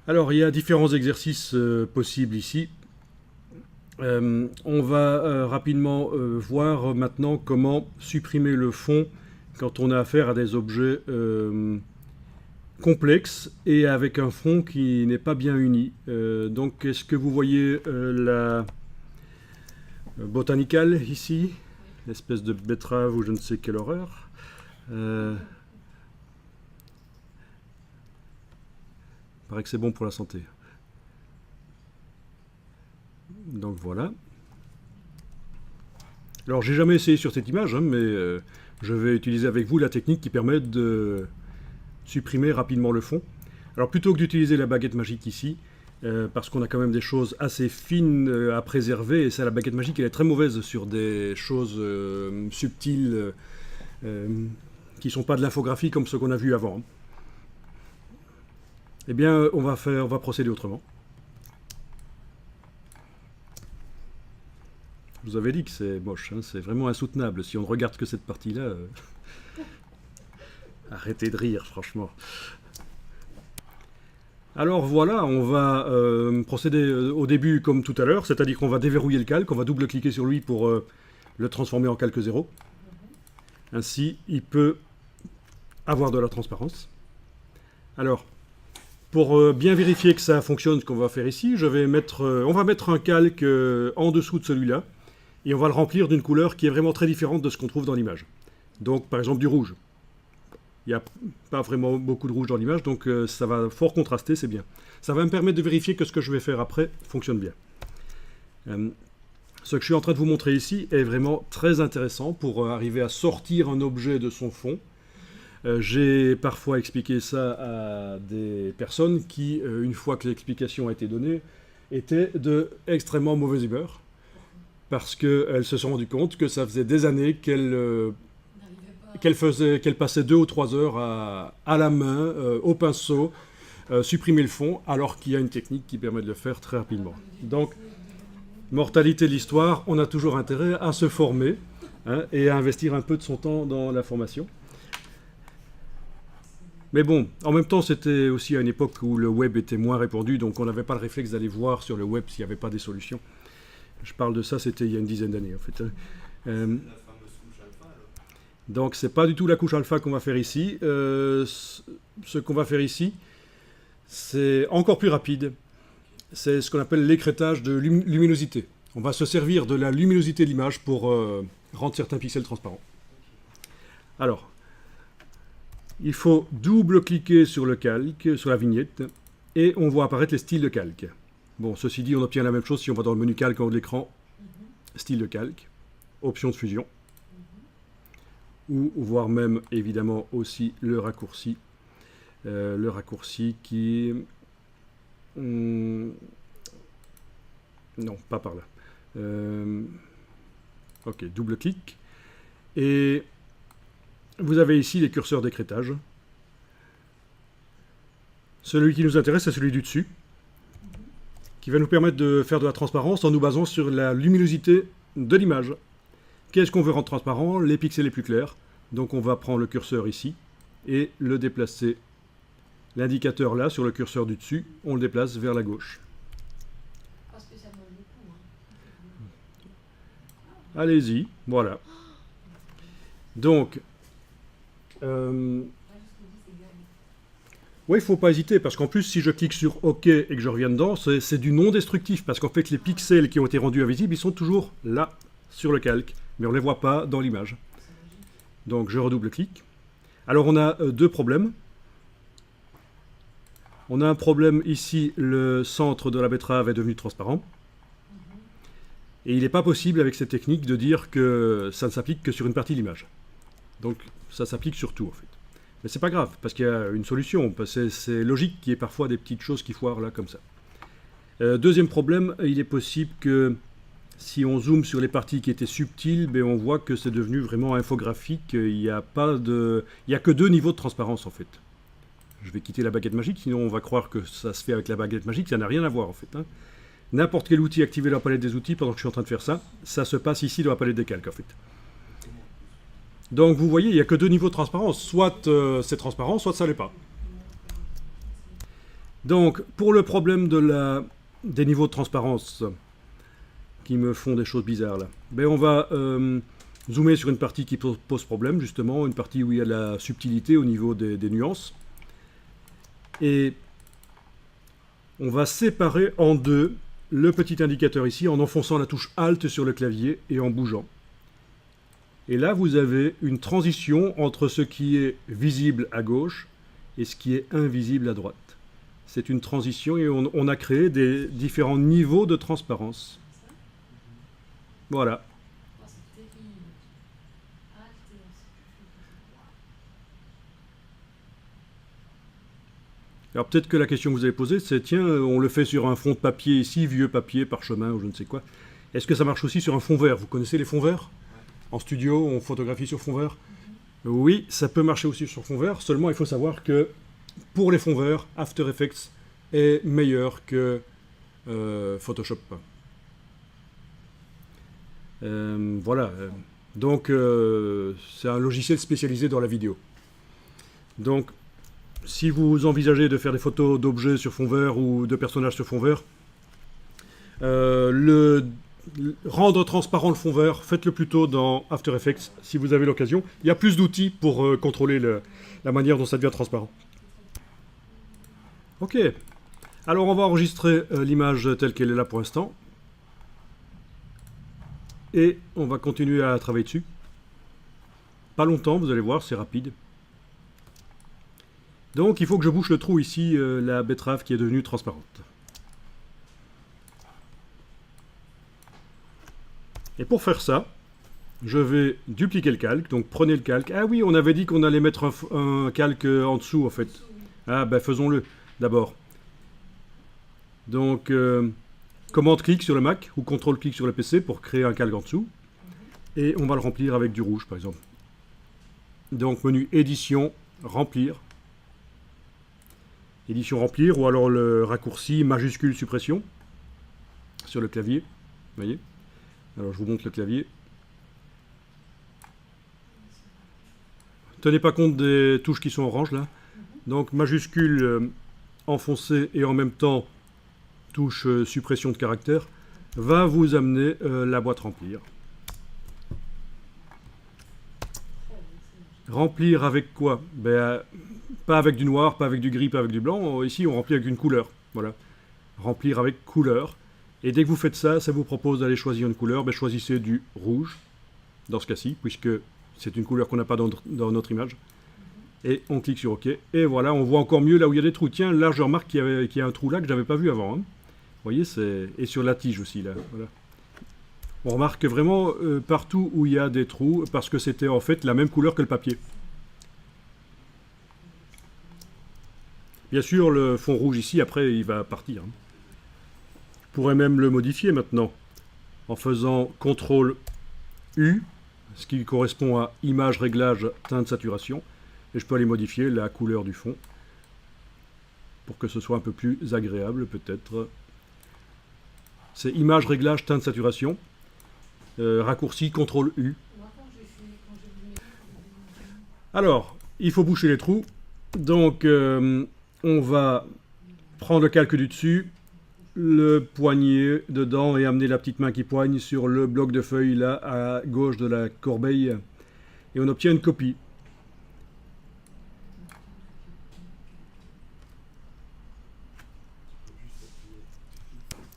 Alors, il y a différents exercices possibles ici. On va rapidement voir maintenant comment supprimer le fond quand on a affaire à des objets complexes et avec un fond qui n'est pas bien uni. Donc, est-ce que vous voyez la botanicale ici, l'espèce de betterave ou je ne sais quelle horreur. Paraît que c'est bon pour la santé. Donc voilà. Alors j'ai jamais essayé sur cette image, hein, mais je vais utiliser avec vous la technique qui permet de supprimer rapidement le fond. Alors plutôt que d'utiliser la baguette magique ici, parce qu'on a quand même des choses assez fines à préserver, et ça, la baguette magique, elle est très mauvaise sur des choses subtiles qui ne sont pas de l'infographie comme ce qu'on a vu avant. Eh bien, on va procéder autrement. Je vous avais dit que c'est moche, hein, c'est vraiment insoutenable. Si on ne regarde que cette partie-là, arrêtez de rire, franchement. Alors voilà, on va procéder au début comme tout à l'heure, c'est-à-dire qu'on va déverrouiller le calque, on va double-cliquer sur lui pour le transformer en calque 0. Ainsi, il peut avoir de la transparence. Alors, pour bien vérifier que ça fonctionne, ce qu'on va faire ici, on va mettre un calque en dessous de celui-là, et on va le remplir d'une couleur qui est vraiment très différente de ce qu'on trouve dans l'image. Donc, par exemple, du rouge. Il n'y a pas vraiment beaucoup de rouge dans l'image, donc ça va fort contraster, c'est bien. Ça va me permettre de vérifier que ce que je vais faire après fonctionne bien. Ce que je suis en train de vous montrer ici est vraiment très intéressant pour arriver à sortir un objet de son fond. J'ai parfois expliqué ça à des personnes qui, une fois que l'explication a été donnée, étaient de extrêmement mauvaise humeur, parce qu'elles se sont rendues compte que ça faisait des années qu'elles passait 2 ou 3 heures à la main, au pinceau, supprimer le fond, alors qu'il y a une technique qui permet de le faire très rapidement. Donc, mortalité de l'histoire, on a toujours intérêt à se former, hein, et à investir un peu de son temps dans la formation. Mais bon, en même temps, c'était aussi à une époque où le web était moins répandu, donc on n'avait pas le réflexe d'aller voir sur le web s'il n'y avait pas des solutions. Je parle de ça, c'était il y a une dizaine d'années, en fait. Donc c'est pas du tout la couche alpha qu'on va faire ici. Ce qu'on va faire ici, c'est encore plus rapide. C'est ce qu'on appelle l'écrêtage de luminosité. On va se servir de la luminosité de l'image pour rendre certains pixels transparents. Alors, il faut double-cliquer sur le calque, sur la vignette, et on voit apparaître les styles de calque. Bon, ceci dit, on obtient la même chose si on va dans le menu calque en haut de l'écran, style de calque, option de fusion, ou voire même évidemment aussi le raccourci qui... non, pas par là. Ok, double-clic. Et vous avez ici les curseurs d'écrêtage. Celui qui nous intéresse, c'est celui du dessus, qui va nous permettre de faire de la transparence en nous basant sur la luminosité de l'image. Qu'est-ce qu'on veut rendre transparent? Les pixels les plus clairs. Donc on va prendre le curseur ici et le déplacer. L'indicateur là, sur le curseur du dessus, on le déplace vers la gauche. Pas spécialement beaucoup, hein. Allez-y, voilà. Donc, oui, il ne faut pas hésiter, parce qu'en plus, si je clique sur OK et que je reviens dedans, c'est du non destructif, parce qu'en fait, les pixels qui ont été rendus invisibles, ils sont toujours là, sur le calque, mais on ne les voit pas dans l'image. Donc, je redouble-clique. Alors, on a deux problèmes. On a un problème ici, le centre de la betterave est devenu transparent. Et il n'est pas possible, avec cette technique, de dire que ça ne s'applique que sur une partie de l'image. Donc, ça s'applique sur tout, en fait. Mais c'est pas grave, parce qu'il y a une solution. C'est logique qu'il y ait parfois des petites choses qui foirent là, comme ça. Deuxième problème, il est possible que si on zoome sur les parties qui étaient subtiles, ben on voit que c'est devenu vraiment infographique. Il n'y a que deux niveaux de transparence, en fait. Je vais quitter la baguette magique, sinon on va croire que ça se fait avec la baguette magique. Ça n'a rien à voir, en fait. Hein. N'importe quel outil activé dans la palette des outils, pendant que je suis en train de faire ça, ça se passe ici dans la palette des calques, en fait. Donc vous voyez, il n'y a que deux niveaux de transparence. Soit c'est transparent, soit ça ne l'est pas. Donc, pour le problème des niveaux de transparence qui me font des choses bizarres là, ben on va zoomer sur une partie qui pose problème, justement, une partie où il y a de la subtilité au niveau des nuances. Et on va séparer en deux le petit indicateur ici en enfonçant la touche Alt sur le clavier et en bougeant. Et là, vous avez une transition entre ce qui est visible à gauche et ce qui est invisible à droite. C'est une transition et on a créé des différents niveaux de transparence. Voilà. Alors peut-être que la question que vous avez posée, c'est tiens, on le fait sur un fond de papier ici, vieux papier, parchemin ou je ne sais quoi. Est-ce que ça marche aussi sur un fond vert? Vous connaissez les fonds verts? En studio, on photographie sur fond vert? Oui, ça peut marcher aussi sur fond vert, seulement il faut savoir que pour les fonds verts, After Effects est meilleur que Photoshop. Voilà. Donc c'est un logiciel spécialisé dans la vidéo. Donc si vous envisagez de faire des photos d'objets sur fond vert ou de personnages sur fond vert, rendre transparent le fond vert, faites-le plutôt dans After Effects si vous avez l'occasion. Il y a plus d'outils pour contrôler la manière dont ça devient transparent. Ok. Alors on va enregistrer l'image telle qu'elle est là pour l'instant. Et on va continuer à travailler dessus. Pas longtemps, vous allez voir, c'est rapide. Donc il faut que je bouche le trou ici, la betterave qui est devenue transparente. Et pour faire ça, je vais dupliquer le calque. Donc prenez le calque. Ah oui, on avait dit qu'on allait mettre un calque en dessous en fait. Ah ben faisons-le d'abord. Donc commande-clic sur le Mac ou contrôle-clic sur le PC pour créer un calque en dessous. Et on va le remplir avec du rouge par exemple. Donc menu édition, remplir. Édition remplir ou alors le raccourci majuscule suppression sur le clavier. Vous voyez? Alors je vous montre le clavier. Tenez pas compte des touches qui sont orange là. Donc majuscule enfoncé et en même temps touche suppression de caractère va vous amener la boîte remplir. Remplir avec quoi? Ben, pas avec du noir, pas avec du gris, pas avec du blanc. Ici, on remplit avec une couleur. Voilà. Remplir avec couleur. Et dès que vous faites ça, ça vous propose d'aller choisir une couleur. Ben, choisissez du rouge, dans ce cas-ci, puisque c'est une couleur qu'on n'a pas dans notre image. Et on clique sur OK. Et voilà, on voit encore mieux là où il y a des trous. Tiens, là, je remarque qu'il y a un trou là que je n'avais pas vu avant. Hein. Vous voyez, et sur la tige aussi, là. Voilà. On remarque vraiment partout où il y a des trous, parce que c'était en fait la même couleur que le papier. Bien sûr, le fond rouge ici, après, il va partir. Hein. Je pourrais même le modifier maintenant, en faisant CTRL U, ce qui correspond à image, réglage, teinte, saturation. Et je peux aller modifier la couleur du fond, pour que ce soit un peu plus agréable, peut-être. C'est image, réglage, teinte, saturation. Raccourci CTRL U. Alors, il faut boucher les trous. Donc, on va prendre le calque du dessus, le poignet dedans et amener la petite main qui poigne sur le bloc de feuilles là à gauche de la corbeille. Et on obtient une copie.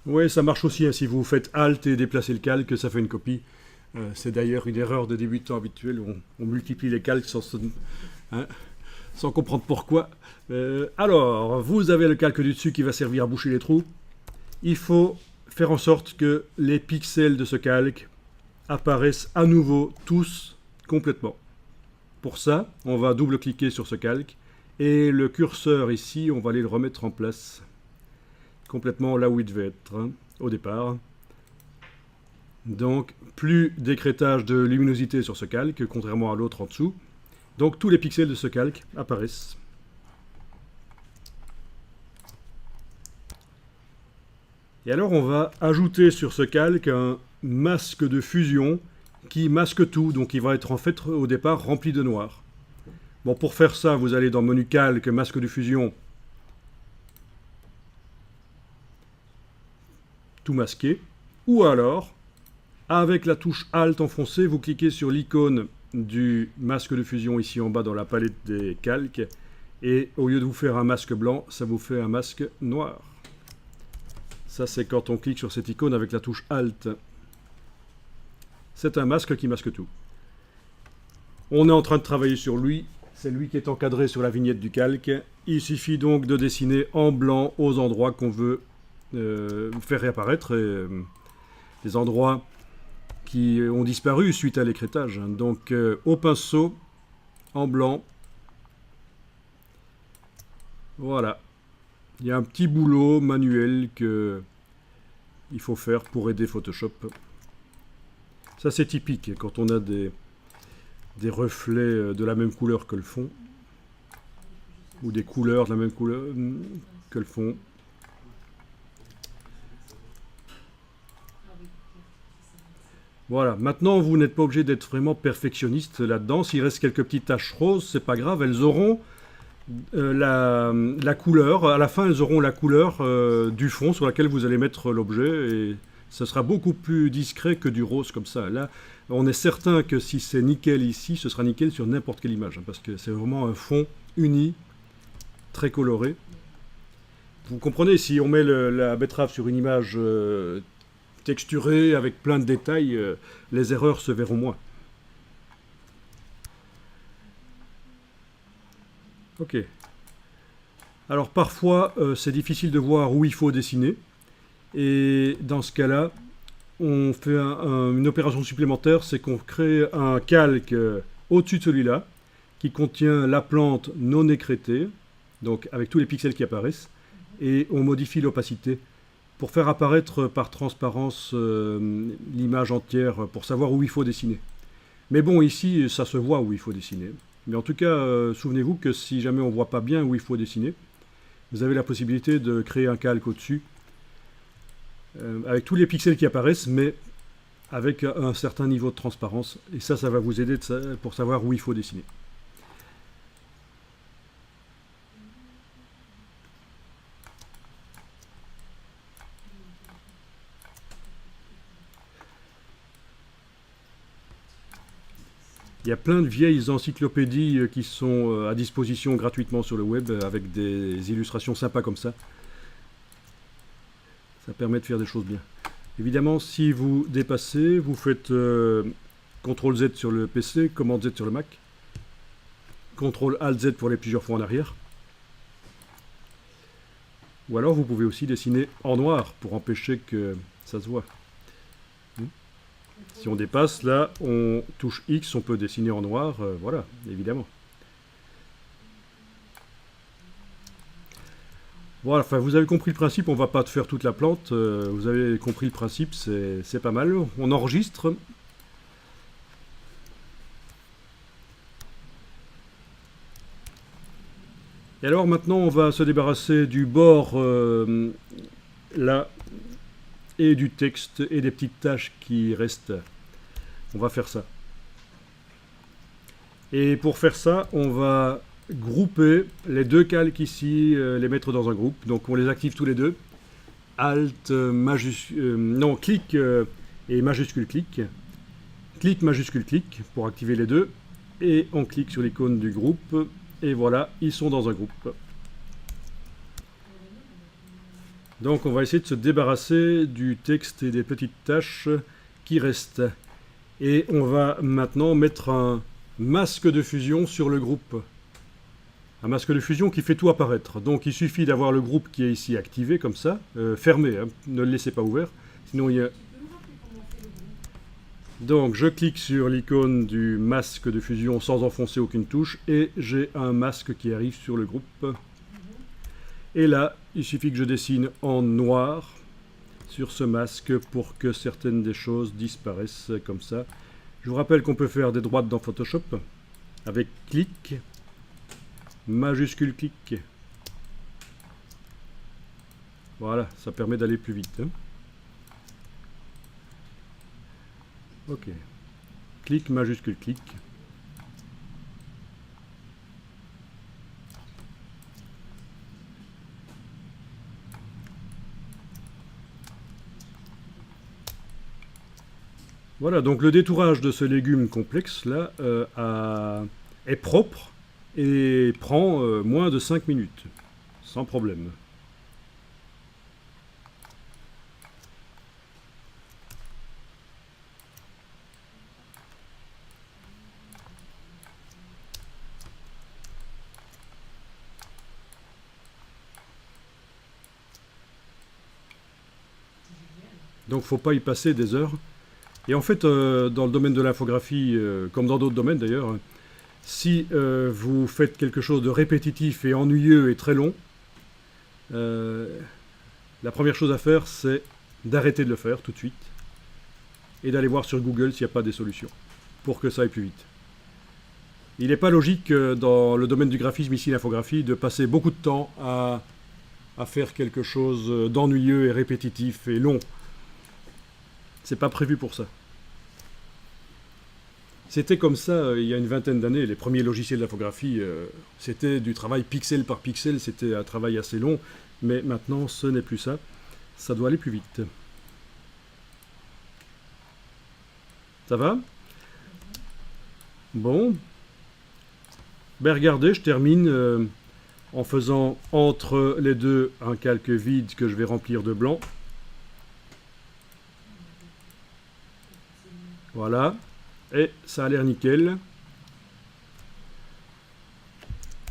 Oui, ça marche aussi, hein, si vous faites Alt et déplacez le calque, ça fait une copie. C'est d'ailleurs une erreur de débutant habituelle, on multiplie les calques sans comprendre pourquoi. Alors, vous avez le calque du dessus qui va servir à boucher les trous. Il faut faire en sorte que les pixels de ce calque apparaissent à nouveau tous complètement. Pour ça, on va double-cliquer sur ce calque et le curseur ici, on va aller le remettre en place. Complètement là où il devait être hein, au départ. Donc, plus d'écrêtage de luminosité sur ce calque, contrairement à l'autre en dessous. Donc, tous les pixels de ce calque apparaissent. Et alors, on va ajouter sur ce calque un masque de fusion qui masque tout. Donc, il va être en fait au départ rempli de noir. Bon, pour faire ça, vous allez dans menu calque, masque de fusion. tout masquer. Ou alors, avec la touche Alt enfoncée, vous cliquez sur l'icône du masque de fusion ici en bas dans la palette des calques. Et au lieu de vous faire un masque blanc, ça vous fait un masque noir. Ça, c'est quand on clique sur cette icône avec la touche Alt. C'est un masque qui masque tout. On est en train de travailler sur lui. C'est lui qui est encadré sur la vignette du calque. Il suffit donc de dessiner en blanc aux endroits qu'on veut faire réapparaître. Les endroits qui ont disparu suite à l'écrêtage. Donc au pinceau, en blanc. Voilà. Il y a un petit boulot manuel qu'il faut faire pour aider Photoshop. Ça, c'est typique quand on a des reflets de la même couleur que le fond, ou des couleurs de la même couleur que le fond. Voilà, maintenant vous n'êtes pas obligé d'être vraiment perfectionniste là-dedans. S'il reste quelques petites taches roses, c'est pas grave, elles auront la couleur. À la fin, elles auront la couleur du fond sur laquelle vous allez mettre l'objet, et ce sera beaucoup plus discret que du rose comme ça. Là, on est certain que si c'est nickel ici, ce sera nickel sur n'importe quelle image, hein, parce que c'est vraiment un fond uni, très coloré. Vous comprenez, si on met la betterave sur une image texturée, avec plein de détails, les erreurs se verront moins. Ok. Alors parfois, c'est difficile de voir où il faut dessiner. Et dans ce cas-là, on fait une opération supplémentaire, c'est qu'on crée un calque au-dessus de celui-là, qui contient la plante non écrêtée, donc avec tous les pixels qui apparaissent, et on modifie l'opacité pour faire apparaître par transparence l'image entière, pour savoir où il faut dessiner. Mais bon, ici, ça se voit où il faut dessiner. Mais en tout cas, souvenez-vous que si jamais on ne voit pas bien où il faut dessiner, vous avez la possibilité de créer un calque au-dessus, avec tous les pixels qui apparaissent, mais avec un certain niveau de transparence. Et ça va vous aider pour savoir où il faut dessiner. Il y a plein de vieilles encyclopédies qui sont à disposition gratuitement sur le web, avec des illustrations sympas comme ça. Ça permet de faire des choses bien. Évidemment, si vous dépassez, vous faites CTRL-Z sur le PC, Command-Z sur le Mac, CTRL-ALT-Z pour aller plusieurs fois en arrière. Ou alors vous pouvez aussi dessiner en noir pour empêcher que ça se voit. Si on dépasse, là, on touche X, on peut dessiner en noir, voilà, évidemment. Voilà, enfin, vous avez compris le principe, on ne va pas faire toute la plante, vous avez compris le principe, c'est pas mal. On enregistre. Et alors maintenant, on va se débarrasser du bord là, et du texte et des petites taches qui restent. On va faire ça. Et pour faire ça, on va grouper les deux calques ici, les mettre dans un groupe. Donc on les active tous les deux. Alt, clic et majuscule clic. Clic, majuscule clic pour activer les deux. Et on clique sur l'icône du groupe. Et voilà, ils sont dans un groupe. Donc on va essayer de se débarrasser du texte et des petites taches qui restent. Et on va maintenant mettre un masque de fusion sur le groupe. Un masque de fusion qui fait tout apparaître. Donc il suffit d'avoir le groupe qui est ici activé comme ça, fermé, hein, ne le laissez pas ouvert. Sinon il y a... Donc je clique sur l'icône du masque de fusion sans enfoncer aucune touche et j'ai un masque qui arrive sur le groupe. Et là, il suffit que je dessine en noir sur ce masque pour que certaines des choses disparaissent comme ça. Je vous rappelle qu'on peut faire des droites dans Photoshop avec clic, majuscule clic. Voilà, ça permet d'aller plus vite. Hein. Ok. Clic, majuscule clic. Voilà, donc le détourage de ce légume complexe là est propre et prend moins de 5 minutes, sans problème. Donc faut pas y passer des heures. Et en fait, dans le domaine de l'infographie, comme dans d'autres domaines d'ailleurs, si vous faites quelque chose de répétitif et ennuyeux et très long, la première chose à faire, c'est d'arrêter de le faire tout de suite et d'aller voir sur Google s'il n'y a pas des solutions pour que ça aille plus vite. Il n'est pas logique dans le domaine du graphisme, ici l'infographie, de passer beaucoup de temps à faire quelque chose d'ennuyeux et répétitif et long. C'est pas prévu pour ça. C'était comme ça il y a une vingtaine d'années. Les premiers logiciels d'infographie, c'était du travail pixel par pixel, c'était un travail assez long, mais maintenant ce n'est plus ça. Ça doit aller plus vite. Ça va? Bon. Ben regardez, je termine en faisant entre les deux un calque vide que je vais remplir de blanc. Voilà. Et ça a l'air nickel.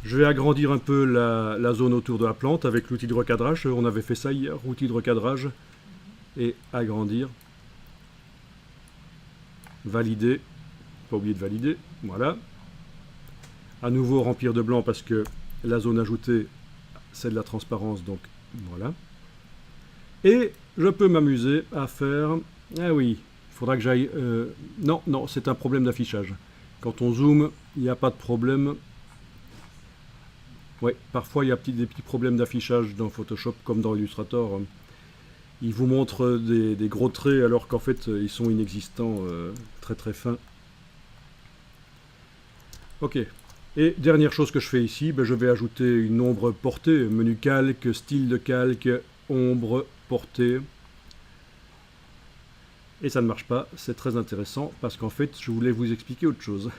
Je vais agrandir un peu la zone autour de la plante avec l'outil de recadrage. On avait fait ça hier, outil de recadrage. Et agrandir. Valider. Pas oublier de valider. Voilà. À nouveau remplir de blanc parce que la zone ajoutée, c'est de la transparence. Donc voilà. Et je peux m'amuser à faire... Ah oui, il faudra que j'aille... Non, non, c'est un problème d'affichage. Quand on zoome, il n'y a pas de problème. Oui, parfois il y a des petits problèmes d'affichage dans Photoshop comme dans Illustrator. Il vous montre des gros traits alors qu'en fait ils sont inexistants, très très fins. Ok. Et dernière chose que je fais ici, ben, je vais ajouter une ombre portée, menu calque, style de calque, ombre portée. Et ça ne marche pas, c'est très intéressant parce qu'en fait je voulais vous expliquer autre chose.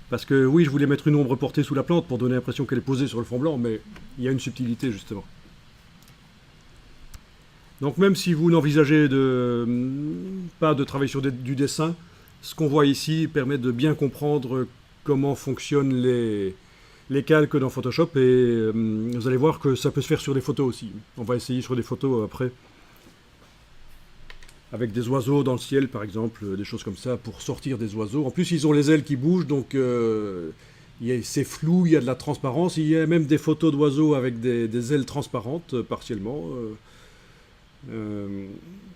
Parce que oui, je voulais mettre une ombre portée sous la plante pour donner l'impression qu'elle est posée sur le fond blanc, mais il y a une subtilité justement. Donc même si vous n'envisagez pas de travailler sur du dessin, ce qu'on voit ici permet de bien comprendre comment fonctionnent les calques dans Photoshop et vous allez voir que ça peut se faire sur des photos aussi. On va essayer sur des photos après. Avec des oiseaux dans le ciel, par exemple, des choses comme ça, pour sortir des oiseaux. En plus, ils ont les ailes qui bougent, donc c'est flou, il y a de la transparence. Il y a même des photos d'oiseaux avec des ailes transparentes, partiellement.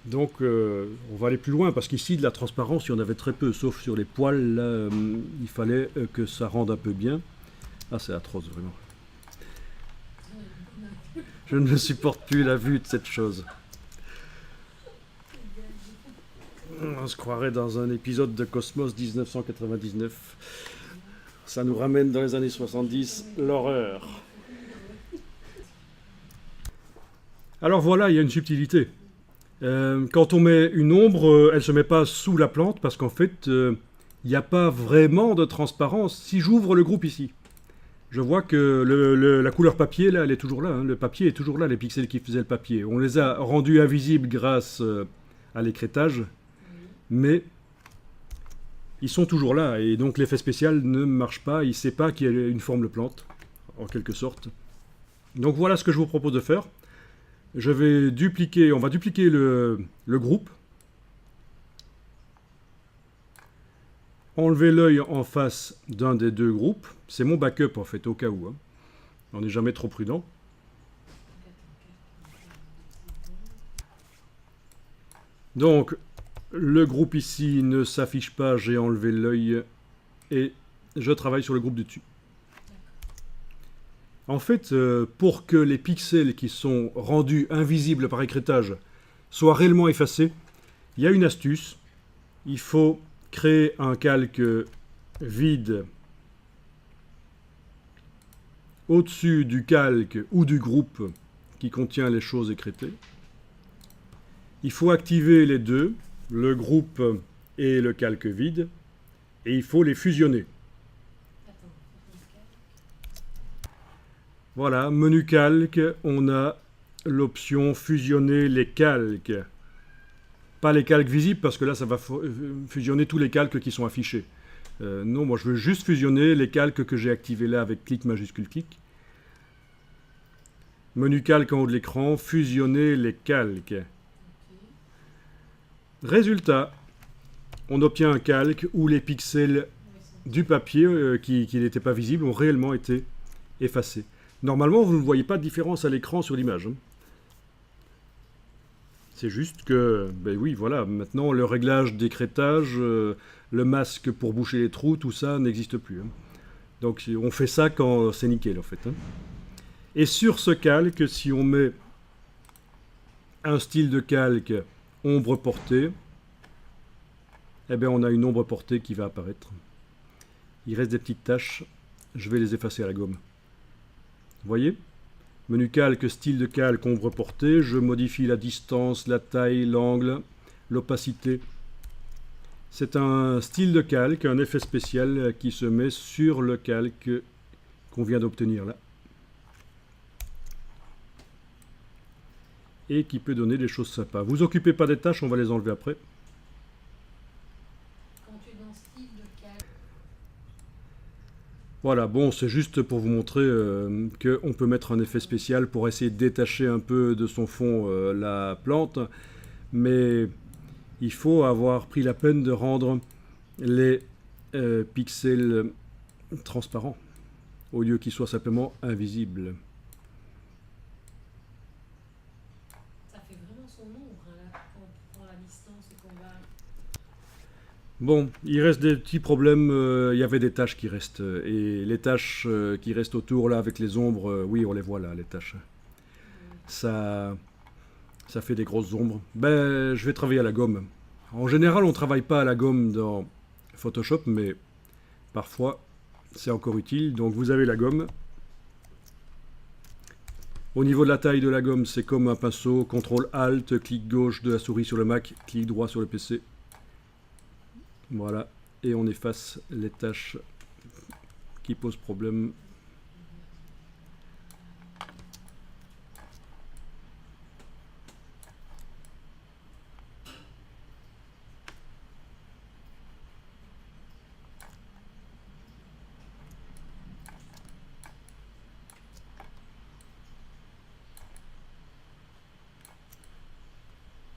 Donc, on va aller plus loin, parce qu'ici, de la transparence, il y en avait très peu, sauf sur les poils. Là, il fallait que ça rende un peu bien. Ah, c'est atroce, vraiment. Je ne supporte plus la vue de cette chose. On se croirait dans un épisode de Cosmos 1999. Ça nous ramène dans les années 70, l'horreur. Alors voilà, il y a une subtilité. Quand on met une ombre, elle ne se met pas sous la plante parce qu'en fait, il n'y a pas vraiment de transparence. Si j'ouvre le groupe ici, je vois que la couleur papier, là, elle est toujours là. Hein. Le papier est toujours là, les pixels qui faisaient le papier. On les a rendus invisibles grâce à l'écrêtage. Mais ils sont toujours là, et donc l'effet spécial ne marche pas, il ne sait pas qu'il y a une forme de plante, en quelque sorte. Donc voilà ce que je vous propose de faire. On va dupliquer le groupe. Enlever l'œil en face d'un des deux groupes. C'est mon backup en fait, au cas où. Hein. On n'est jamais trop prudent. Donc, le groupe ici ne s'affiche pas, j'ai enlevé l'œil et je travaille sur le groupe du dessus. En fait, pour que les pixels qui sont rendus invisibles par écrêtage soient réellement effacés, il y a une astuce. Il faut créer un calque vide au-dessus du calque ou du groupe qui contient les choses écrêtées. Il faut activer les deux le groupe et le calque vide, et il faut les fusionner. Attends, Voilà, menu calque, on a l'option fusionner les calques. Pas les calques visibles, parce que là, ça va fusionner tous les calques qui sont affichés. Non, moi, je veux juste fusionner les calques que j'ai activés là avec clic majuscule clic. Menu calque en haut de l'écran, fusionner les calques. Résultat, on obtient un calque où les pixels du papier qui n'étaient pas visibles ont réellement été effacés. Normalement, vous ne voyez pas de différence à l'écran sur l'image. Hein. C'est juste que, ben oui, voilà, maintenant le réglage d'écrêtage, le masque pour boucher les trous, tout ça n'existe plus. Hein. Donc on fait ça quand c'est nickel en fait. Hein. Et sur ce calque, si on met un style de calque ombre portée, eh bien on a une ombre portée qui va apparaître. Il reste des petites taches, je vais les effacer à la gomme. Vous voyez ? Menu calque, style de calque, ombre portée, je modifie la distance, la taille, l'angle, l'opacité. C'est un style de calque, un effet spécial qui se met sur le calque qu'on vient d'obtenir là. Et qui peut donner des choses sympas. Vous occupez pas des tâches, on va les enlever après. quand tu es dans style de calque, Voilà, bon, c'est juste pour vous montrer qu'on peut mettre un effet spécial pour essayer de détacher un peu de son fond la plante, mais il faut avoir pris la peine de rendre les pixels transparents, au lieu qu'ils soient simplement invisibles. ça fait vraiment son ombre hein, là, quand on prend la distance et qu'on va. Bon, il reste des petits problèmes, il y avait des taches qui restent, et les taches qui restent autour là avec les ombres, oui on les voit là, les taches. Ça fait des grosses ombres. Ben, je vais travailler à la gomme. En général, on ne travaille pas à la gomme dans Photoshop, mais parfois, c'est encore utile. Donc, vous avez la gomme. Au niveau de la taille de la gomme, c'est comme un pinceau. CTRL-ALT, clic gauche de la souris sur le Mac, clic droit sur le PC. Voilà. Et on efface les taches qui posent problème.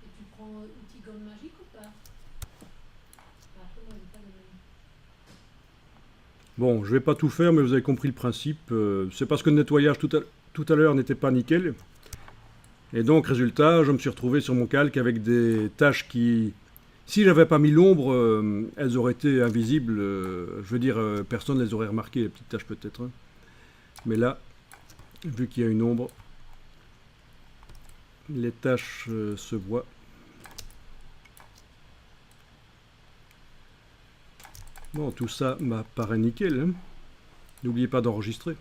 Et tu prends outil gomme magique ou pas? Après, moi, j'ai pas le même. Bon, je ne vais pas tout faire, mais vous avez compris le principe. C'est parce que le nettoyage tout à l'heure n'était pas nickel. Et donc, résultat, je me suis retrouvé sur mon calque avec des taches qui, si j'avais pas mis l'ombre, elles auraient été invisibles. Je veux dire, personne ne les aurait remarquées, les petites taches peut-être. Hein. Mais là, vu qu'il y a une ombre, les taches se voient. Bon, tout ça m'apparaît nickel. Hein. N'oubliez pas d'enregistrer.